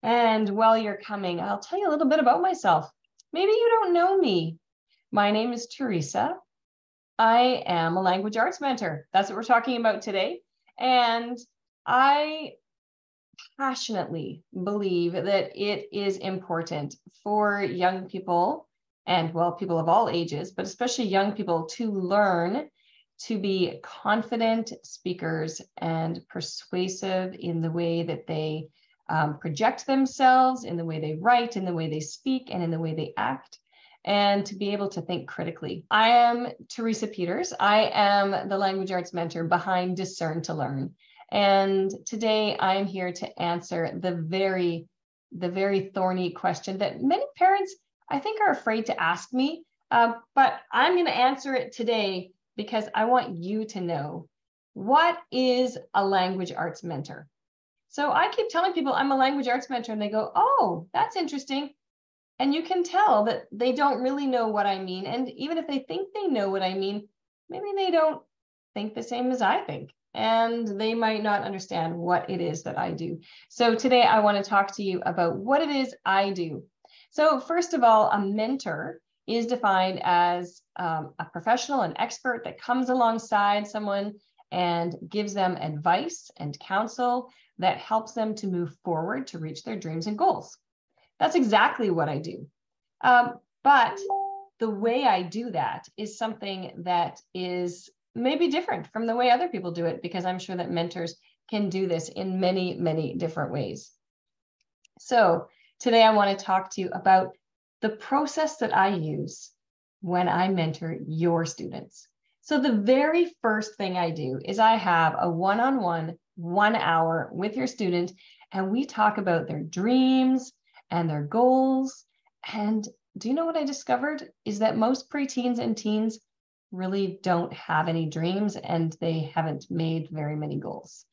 And while you're coming, I'll tell you a little bit about myself. Maybe you don't know me. My name is Teresa. I am a language arts mentor. That's what we're talking about today. And I passionately believe that it is important for young people and, well, people of all ages, but especially young people, to learn to be confident speakers and persuasive in the way that they project themselves, in the way they write, in the way they speak, and in the way they act, and to be able to think critically. I am Teresa Peters. I am the language arts mentor behind Discern to Learn. And today I'm here to answer the very thorny question that many parents, I think, are afraid to ask me. But I'm going to answer it today because I want you to know, what is a language arts mentor? So I keep telling people I'm a language arts mentor, and they go, oh, that's interesting. And you can tell that they don't really know what I mean. And even if they think they know what I mean, maybe they don't think the same as I think. And they might not understand what it is that I do. So today I want to talk to you about what it is I do. So first of all, a mentor is defined as a professional, an expert that comes alongside someone and gives them advice and counsel that helps them to move forward to reach their dreams and goals. That's exactly what I do. But the way I do that is something that is maybe different from the way other people do it, because I'm sure that mentors can do this in many, many different ways. So today I want to talk to you about the process that I use when I mentor your students. So the very first thing I do is I have a one-on-one, 1 hour with your student, and we talk about their dreams and their goals. And do you know what I discovered? Is that most preteens and teens really don't have any dreams, and they haven't made very many goals.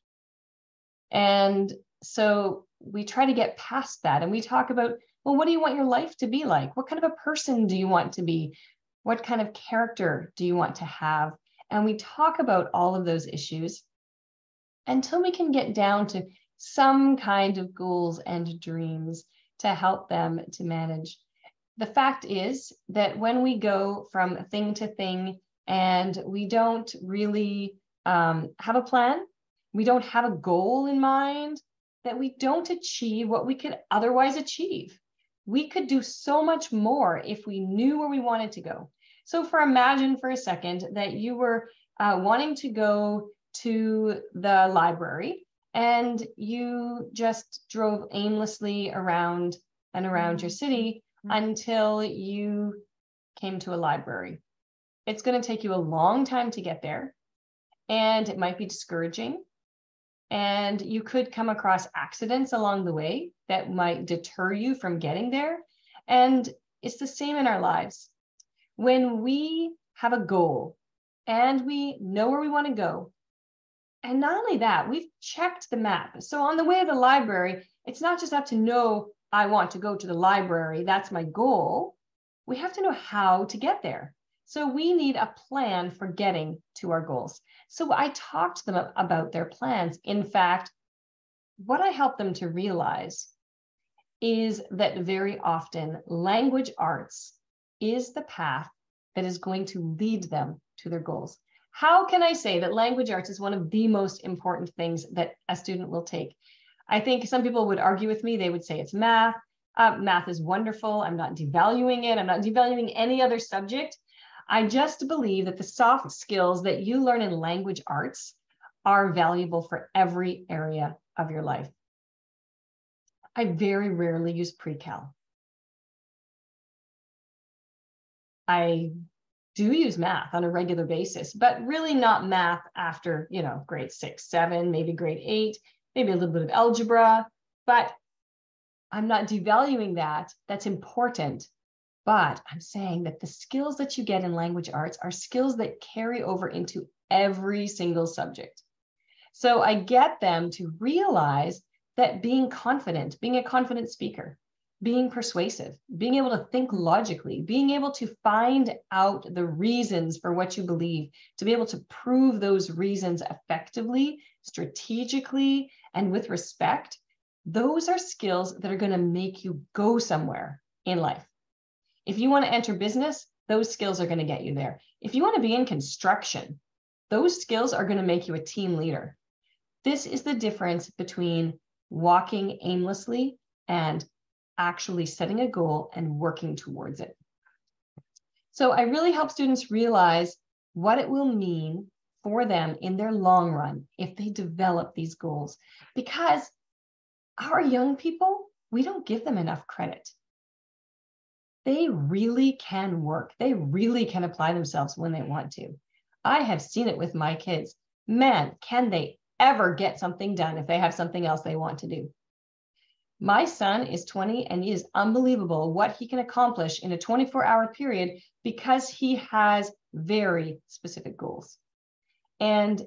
And so we try to get past that, and we talk about, well, what do you want your life to be like? What kind of a person do you want to be? What kind of character do you want to have? And we talk about all of those issues until we can get down to some kind of goals and dreams to help them to manage. The fact is that when we go from thing to thing and we don't really have a plan, we don't have a goal in mind, that we don't achieve what we could otherwise achieve. We could do so much more if we knew where we wanted to go. So imagine for a second that you were wanting to go to the library, and you just drove aimlessly around and around your city until you came to a library. It's going to take you a long time to get there, and it might be discouraging. And you could come across accidents along the way that might deter you from getting there. And it's the same in our lives. When we have a goal and we know where we want to go, and not only that, we've checked the map. So on the way to the library, it's not just enough to know I want to go to the library, that's my goal. We have to know how to get there. So we need a plan for getting to our goals. So I talked to them about their plans. In fact, what I help them to realize is that very often language arts is the path that is going to lead them to their goals. How can I say that language arts is one of the most important things that a student will take? I think some people would argue with me. They would say it's math. Math is wonderful. I'm not devaluing it. I'm not devaluing any other subject. I just believe that the soft skills that you learn in language arts are valuable for every area of your life. I very rarely use pre-cal. I do use math on a regular basis, but really not math after, grade 6, 7, maybe grade 8, maybe a little bit of algebra, but I'm not devaluing that. That's important. But I'm saying that the skills that you get in language arts are skills that carry over into every single subject. So I get them to realize that being confident, being a confident speaker, being persuasive, being able to think logically, being able to find out the reasons for what you believe, to be able to prove those reasons effectively, strategically, and with respect, Those are skills that are going to make you go somewhere in life. If you want to enter business, those skills are going to get you there. If you want to be in construction, those skills are going to make you a team leader. This is the difference between walking aimlessly and actually setting a goal and working towards it. So I really help students realize what it will mean for them in their long run if they develop these goals, because our young people, we don't give them enough credit. They really can work. They really can apply themselves when they want to. I have seen it with my kids. Man, can they ever get something done if they have something else they want to do. My son is 20 and he is unbelievable what he can accomplish in a 24-hour period because he has very specific goals. And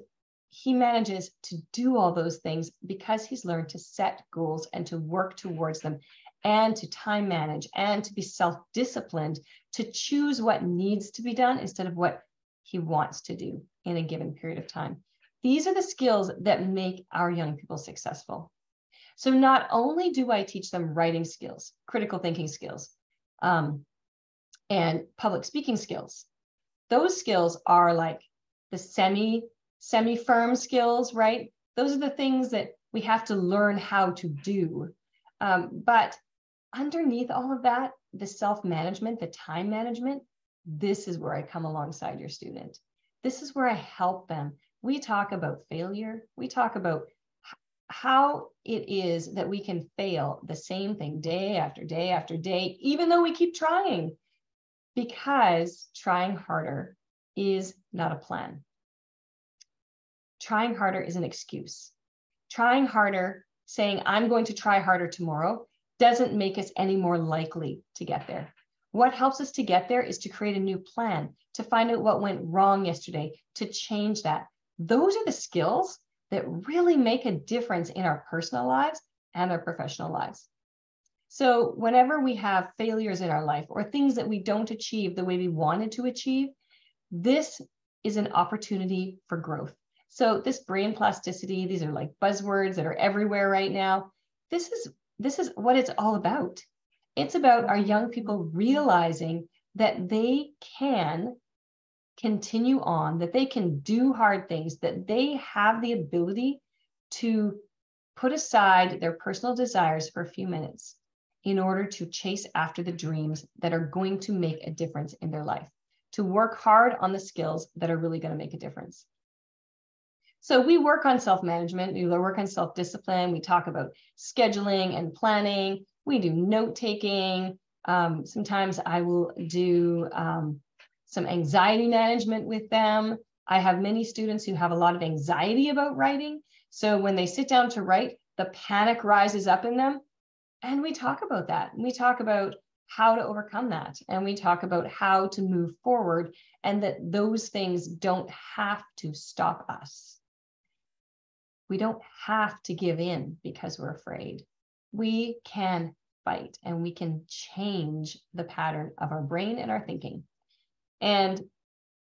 he manages to do all those things because he's learned to set goals and to work towards them and to time manage and to be self-disciplined to choose what needs to be done instead of what he wants to do in a given period of time. These are the skills that make our young people successful. So not only do I teach them writing skills, critical thinking skills, and public speaking skills. Those skills are like the semi-firm skills, right? Those are the things that we have to learn how to do. But underneath all of that, the self-management, the time management, this is where I come alongside your student. This is where I help them. We talk about failure. We talk about how it is that we can fail the same thing day after day after day, even though we keep trying, because trying harder is not a plan. Trying harder is an excuse. Trying harder, saying I'm going to try harder tomorrow, doesn't make us any more likely to get there. What helps us to get there is to create a new plan, to find out what went wrong yesterday, to change that. Those are the skills that really make a difference in our personal lives and our professional lives. So whenever we have failures in our life or things that we don't achieve the way we wanted to achieve, this is an opportunity for growth. So this brain plasticity, these are like buzzwords that are everywhere right now. This is what it's all about. It's about our young people realizing that they can continue on, that they can do hard things, that they have the ability to put aside their personal desires for a few minutes in order to chase after the dreams that are going to make a difference in their life, to work hard on the skills that are really going to make a difference. So we work on self-management, we work on self-discipline, we talk about scheduling and planning, we do note-taking. Sometimes I will do some anxiety management with them. I have many students who have a lot of anxiety about writing. So when they sit down to write, the panic rises up in them. And we talk about that. We talk about how to overcome that. And we talk about how to move forward and that those things don't have to stop us. We don't have to give in because we're afraid. We can fight and we can change the pattern of our brain and our thinking. And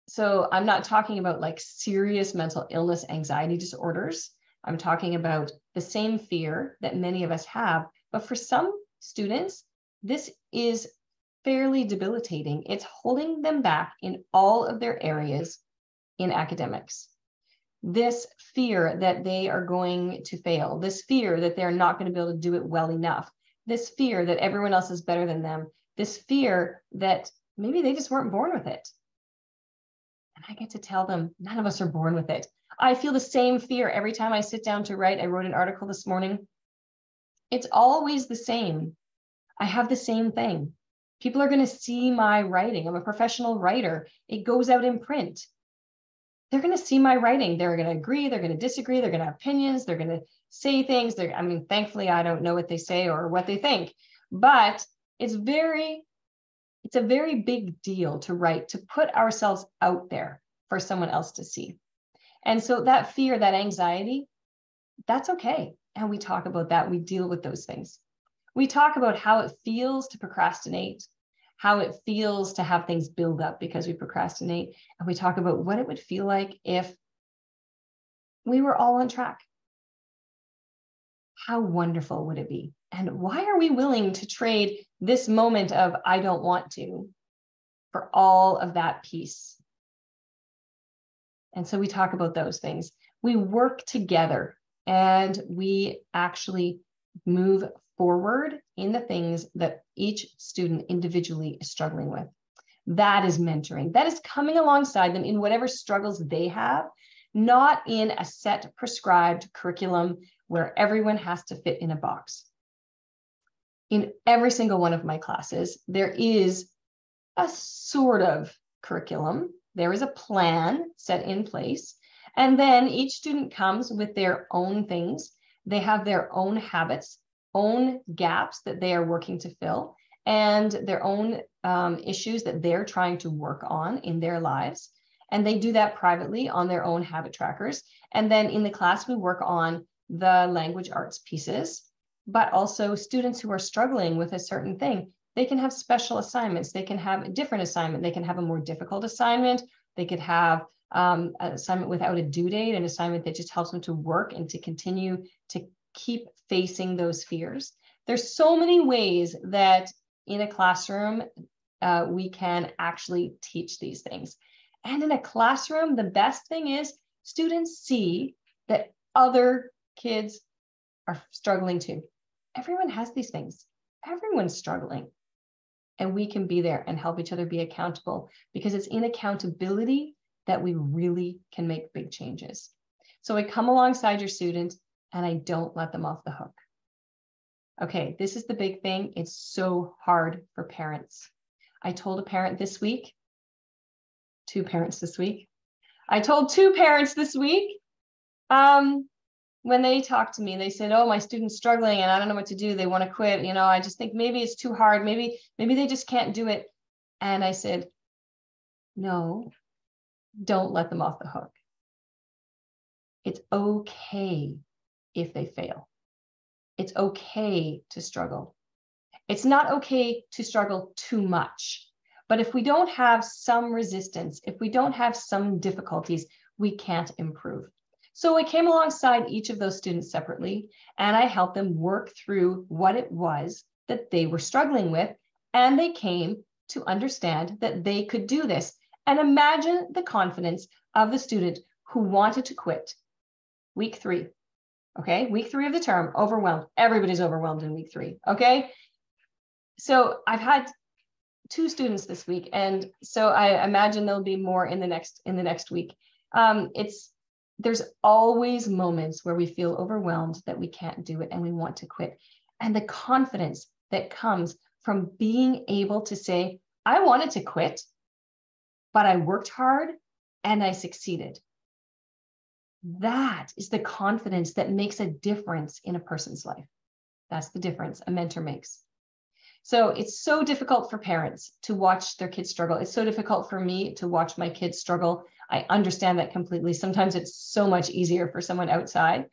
so I'm not talking about like serious mental illness, anxiety disorders. I'm talking about the same fear that many of us have. But for some students, this is fairly debilitating. It's holding them back in all of their areas in academics. This fear that they are going to fail, this fear that they're not going to be able to do it well enough, this fear that everyone else is better than them, this fear that maybe they just weren't born with it. And I get to tell them, none of us are born with it. I feel the same fear every time I sit down to write. I wrote an article this morning. It's always the same. I have the same thing. People are going to see my writing. I'm a professional writer. It goes out in print. They're going to see my writing. They're going to agree. They're going to disagree. They're going to have opinions. They're going to say things. I mean, thankfully, I don't know what they say or what they think, but it's a very big deal to write, to put ourselves out there for someone else to see. And so that fear, that anxiety, that's okay. And we talk about that. We deal with those things. We talk about how it feels to procrastinate, how it feels to have things build up because we procrastinate. And we talk about what it would feel like if we were all on track. How wonderful would it be? And why are we willing to trade this moment of I don't want to for all of that peace? And so we talk about those things. We work together and we actually move forward in the things that each student individually is struggling with. That is mentoring. That is coming alongside them in whatever struggles they have, not in a set prescribed curriculum where everyone has to fit in a box. In every single one of my classes, there is a sort of curriculum. There is a plan set in place. And then each student comes with their own things. They have their own habits, own gaps that they are working to fill, and their own issues that they're trying to work on in their lives. And they do that privately on their own habit trackers. And then in the class, we work on the language arts pieces, but also students who are struggling with a certain thing. They can have special assignments. They can have a different assignment. They can have a more difficult assignment. They could have an assignment without a due date, an assignment that just helps them to work and to continue to keep facing those fears. There's so many ways that in a classroom, we can actually teach these things. And in a classroom, the best thing is students see that other kids are struggling too. Everyone has these things. Everyone's struggling. And we can be there and help each other be accountable, because it's in accountability that we really can make big changes. So I come alongside your student and I don't let them off the hook. Okay, this is the big thing. It's so hard for parents. I told a parent this week, two parents this week. I told two parents this week, when they talked to me, they said, oh, my student's struggling and I don't know what to do. They want to quit. You know, I just think maybe it's too hard. Maybe they just can't do it. And I said, no, don't let them off the hook. It's okay if they fail. It's okay to struggle. It's not okay to struggle too much. But if we don't have some resistance, if we don't have some difficulties, we can't improve. So I came alongside each of those students separately, and I helped them work through what it was that they were struggling with. And they came to understand that they could do this. And imagine the confidence of the student who wanted to quit. Week 3. Okay, week 3 of the term, overwhelmed. Everybody's overwhelmed in week 3. Okay. So I've had 2 students this week, and so I imagine there'll be more in the next week. There's always moments where we feel overwhelmed that we can't do it and we want to quit. And the confidence that comes from being able to say, I wanted to quit, but I worked hard and I succeeded. That is the confidence that makes a difference in a person's life. That's the difference a mentor makes. So it's so difficult for parents to watch their kids struggle. It's so difficult for me to watch my kids struggle. I understand that completely. Sometimes it's so much easier for someone outside.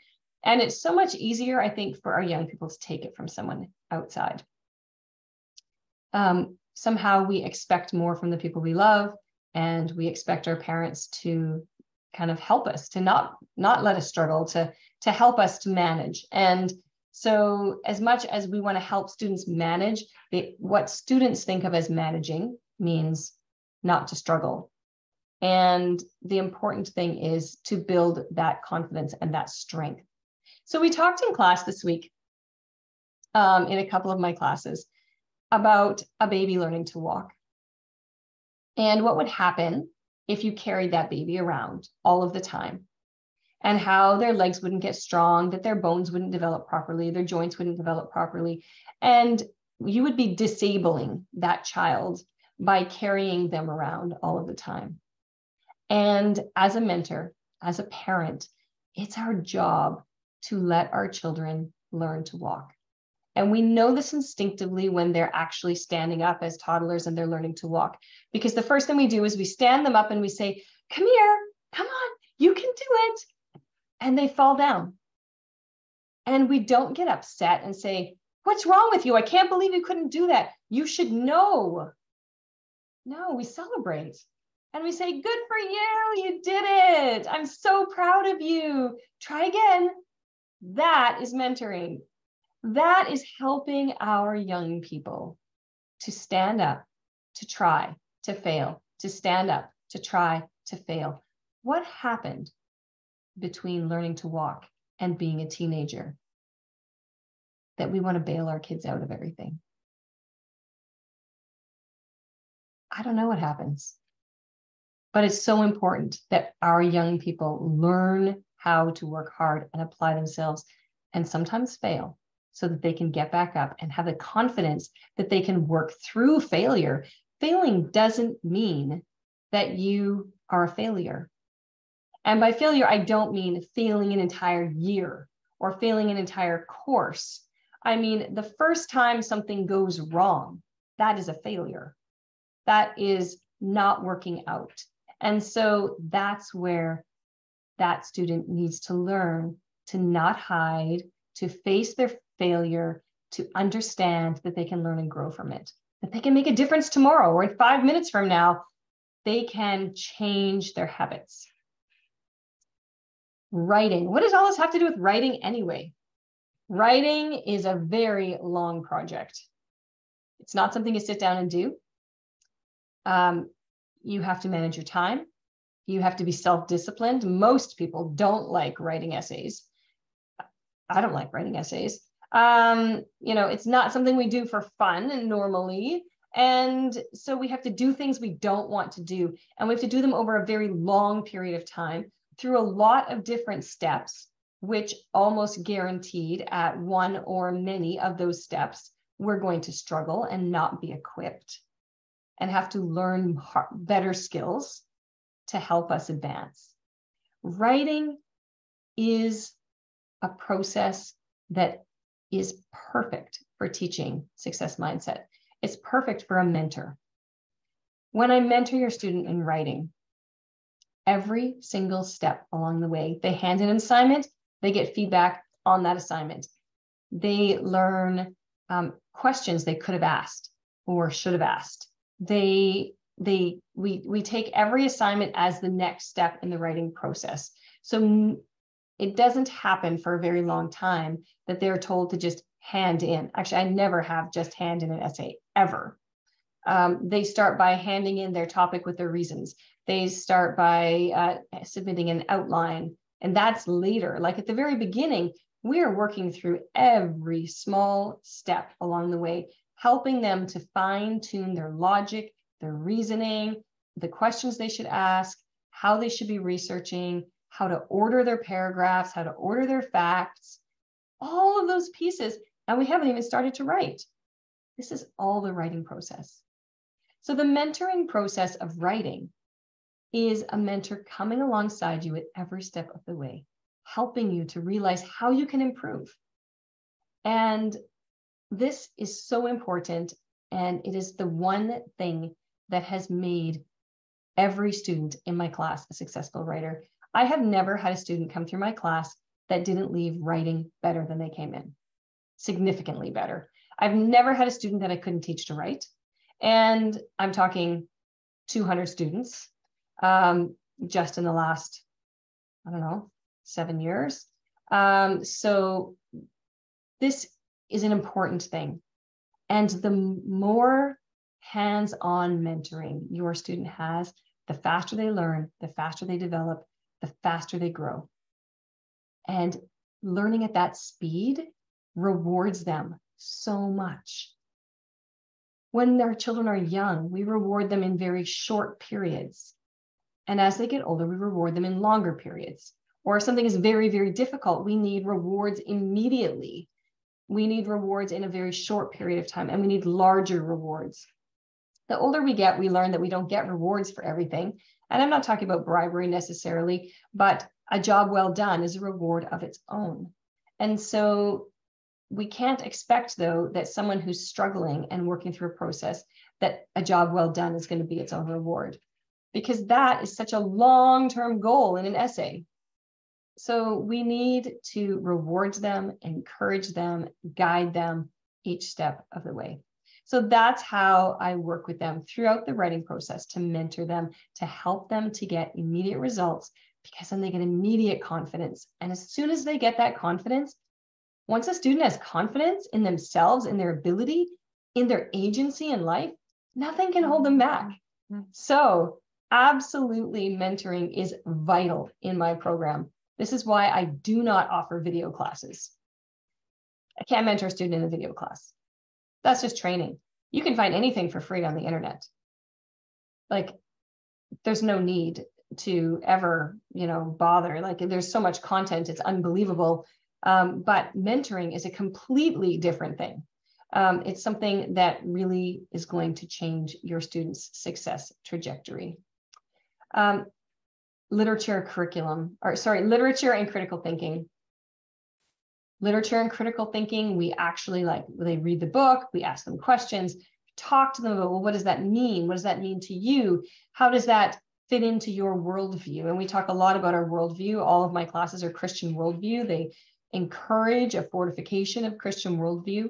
And it's so much easier, I think, for our young people to take it from someone outside. Somehow we expect more from the people we love, and we expect our parents to kind of help us, to not let us struggle, to help us to manage. And so as much as we want to help students manage, what students think of as managing means not to struggle. And the important thing is to build that confidence and that strength. So we talked in class this week, in a couple of my classes, about a baby learning to walk. And what would happen if you carried that baby around all of the time, and how their legs wouldn't get strong, that their bones wouldn't develop properly, their joints wouldn't develop properly. And you would be disabling that child by carrying them around all of the time. And as a mentor, as a parent, it's our job to let our children learn to walk. And we know this instinctively when they're actually standing up as toddlers and they're learning to walk. Because the first thing we do is we stand them up and we say, come here, come on, you can do it. And they fall down. And we don't get upset and say, what's wrong with you? I can't believe you couldn't do that. You should know. No, we celebrate. And we say, good for you, you did it. I'm so proud of you. Try again. That is mentoring. That is helping our young people to stand up, to try, to fail, to stand up, to try, to fail. What happened between learning to walk and being a teenager that we want to bail our kids out of everything? I don't know what happens, but it's so important that our young people learn how to work hard and apply themselves and sometimes fail so that they can get back up and have the confidence that they can work through failure. Failing doesn't mean that you are a failure. And by failure, I don't mean failing an entire year or failing an entire course. I mean, the first time something goes wrong, that is a failure. That is not working out. And so that's where that student needs to learn to not hide, to face their failure, to understand that they can learn and grow from it, that they can make a difference tomorrow or in 5 minutes from now, they can change their habits. Writing. What does all this have to do with writing anyway? Writing is a very long project. It's not something you sit down and do. You have to manage your time. You have to be self-disciplined. Most people don't like writing essays. I don't like writing essays. It's not something we do for fun and normally. And so we have to do things we don't want to do. And we have to do them over a very long period of time through a lot of different steps, which almost guaranteed at one or many of those steps, we're going to struggle and not be equipped and have to learn better skills to help us advance. Writing is a process that is perfect for teaching success mindset. It's perfect for a mentor. When I mentor your student in writing, every single step along the way, they hand in an assignment, they get feedback on that assignment. They learn questions they could have asked or should have asked. We take every assignment as the next step in the writing process. So it doesn't happen for a very long time that they're told to just hand in. Actually, I never have just hand in an essay, ever. They start by handing in their topic with their reasons. They start by submitting an outline, and that's later. Like at the very beginning, we are working through every small step along the way, helping them to fine-tune their logic, their reasoning, the questions they should ask, how they should be researching, how to order their paragraphs, how to order their facts, all of those pieces. And we haven't even started to write. This is all the writing process. So the mentoring process of writing is a mentor coming alongside you at every step of the way, helping you to realize how you can improve. And this is so important. And it is the one thing that has made every student in my class a successful writer. I have never had a student come through my class that didn't leave writing better than they came in, significantly better. I've never had a student that I couldn't teach to write. And I'm talking 200 students just in the last, 7 years. So this is an important thing. And the more hands-on mentoring your student has, the faster they learn, the faster they develop, the faster they grow. And learning at that speed rewards them so much. When their children are young, we reward them in very short periods. And as they get older, we reward them in longer periods. Or if something is very, very difficult, we need rewards immediately. We need rewards in a very short period of time, and we need larger rewards. The older we get, we learn that we don't get rewards for everything. And I'm not talking about bribery necessarily, but a job well done is a reward of its own. And so we can't expect, though, that someone who's struggling and working through a process, that a job well done is going to be its own reward, because that is such a long-term goal in an essay. So we need to reward them, encourage them, guide them each step of the way. So that's how I work with them throughout the writing process, to mentor them, to help them to get immediate results, because then they get immediate confidence. And as soon as they get that confidence, once a student has confidence in themselves, in their ability, in their agency in life, nothing can hold them back. So absolutely, mentoring is vital in my program. This is why I do not offer video classes. I can't mentor a student in a video class. That's just training. You can find anything for free on the internet. Like, there's no need to ever, bother. Like, there's so much content, it's unbelievable. But mentoring is a completely different thing. It's something that really is going to change your students' success trajectory. Literature and critical thinking. Literature and critical thinking, we actually they read the book, we ask them questions, talk to them about, well, what does that mean? What does that mean to you? How does that fit into your worldview? And we talk a lot about our worldview. All of my classes are Christian worldview. They encourage a fortification of Christian worldview.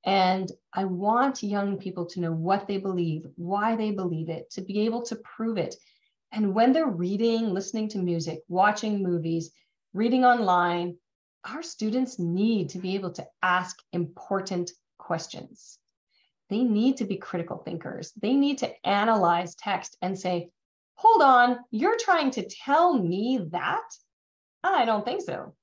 And I want young people to know what they believe, why they believe it, to be able to prove it. And when they're reading, listening to music, watching movies, reading online, our students need to be able to ask important questions. They need to be critical thinkers. They need to analyze text and say, hold on, you're trying to tell me that? I don't think so,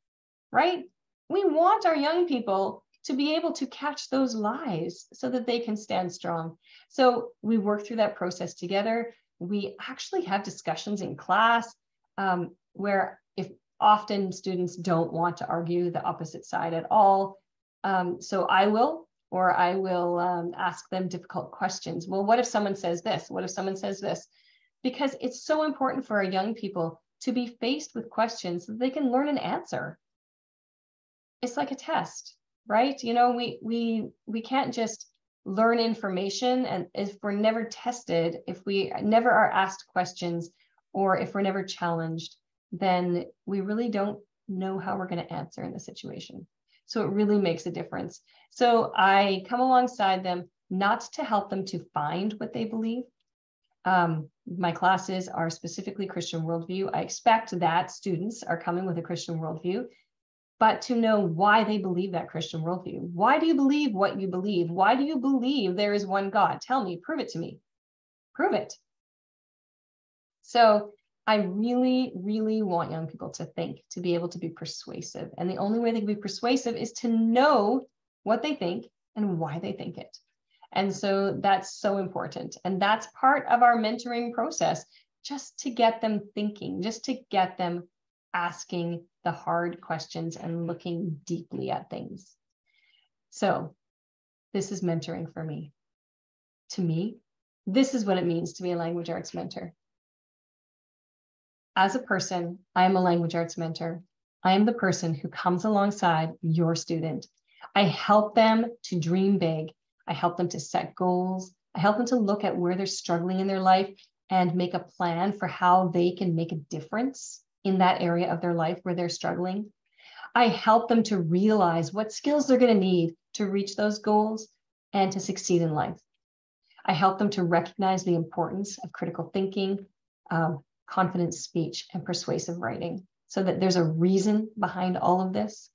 right? We want our young people to be able to catch those lies so that they can stand strong. So we work through that process together. We actually have discussions in class where if often students don't want to argue the opposite side at all. So I will ask them difficult questions. Well, what if someone says this? What if someone says this? Because it's so important for our young people to be faced with questions so that they can learn an answer. It's like a test, right? We can't just learn information, and if we're never tested, if we never are asked questions, or if we're never challenged, then we really don't know how we're going to answer in the situation. So it really makes a difference. So I come alongside them, not to help them to find what they believe. My classes are specifically Christian worldview. I expect that students are coming with a Christian worldview, but to know why they believe that Christian worldview. Why do you believe what you believe? Why do you believe there is one God? Tell me, prove it to me. Prove it. So I really, really want young people to think, to be able to be persuasive. And the only way they can be persuasive is to know what they think and why they think it. And so that's so important. And that's part of our mentoring process, just to get them thinking, just to get them asking the hard questions and looking deeply at things. So this is mentoring for me. To me, this is what it means to be a language arts mentor. As a person, I am a language arts mentor. I am the person who comes alongside your student. I help them to dream big. I help them to set goals. I help them to look at where they're struggling in their life and make a plan for how they can make a difference in that area of their life where they're struggling. I help them to realize what skills they're going to need to reach those goals and to succeed in life. I help them to recognize the importance of critical thinking, confident speech, and persuasive writing, so that there's a reason behind all of this.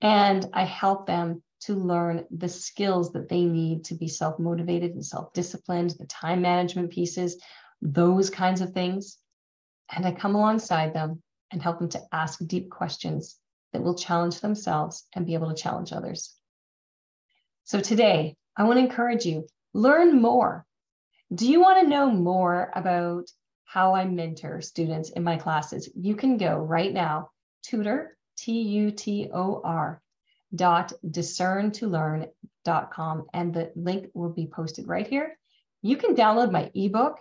And I help them to learn the skills that they need to be self-motivated and self-disciplined, the time management pieces, those kinds of things. And I come alongside them and help them to ask deep questions that will challenge themselves and be able to challenge others. So today, I want to encourage you, learn more. Do you want to know more about how I mentor students in my classes? You can go right now, tutor, tutor.discerntolearn.com, and the link will be posted right here. You can download my ebook,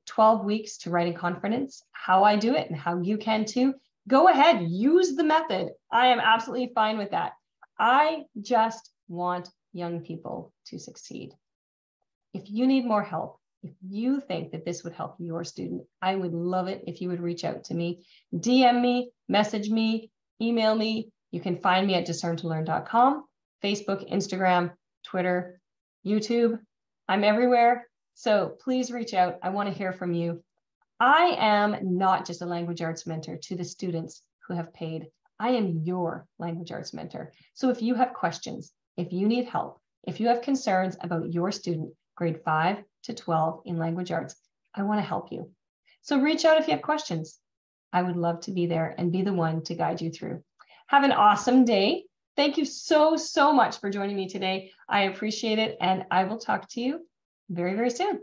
12 Weeks to Writing Confidence, how I do it and how you can too. Go ahead, use the method. I am absolutely fine with that. I just want young people to succeed. If you need more help, if you think that this would help your student, I would love it if you would reach out to me. DM me, message me, email me. You can find me at discerntolearn.com, Facebook, Instagram, Twitter, YouTube. I'm everywhere. So please reach out. I want to hear from you. I am not just a language arts mentor to the students who have paid. I am your language arts mentor. So if you have questions, if you need help, if you have concerns about your student, grade 5 to 12 in language arts, I want to help you. So reach out if you have questions. I would love to be there and be the one to guide you through. Have an awesome day. Thank you so, so much for joining me today. I appreciate it, and I will talk to you very, very soon.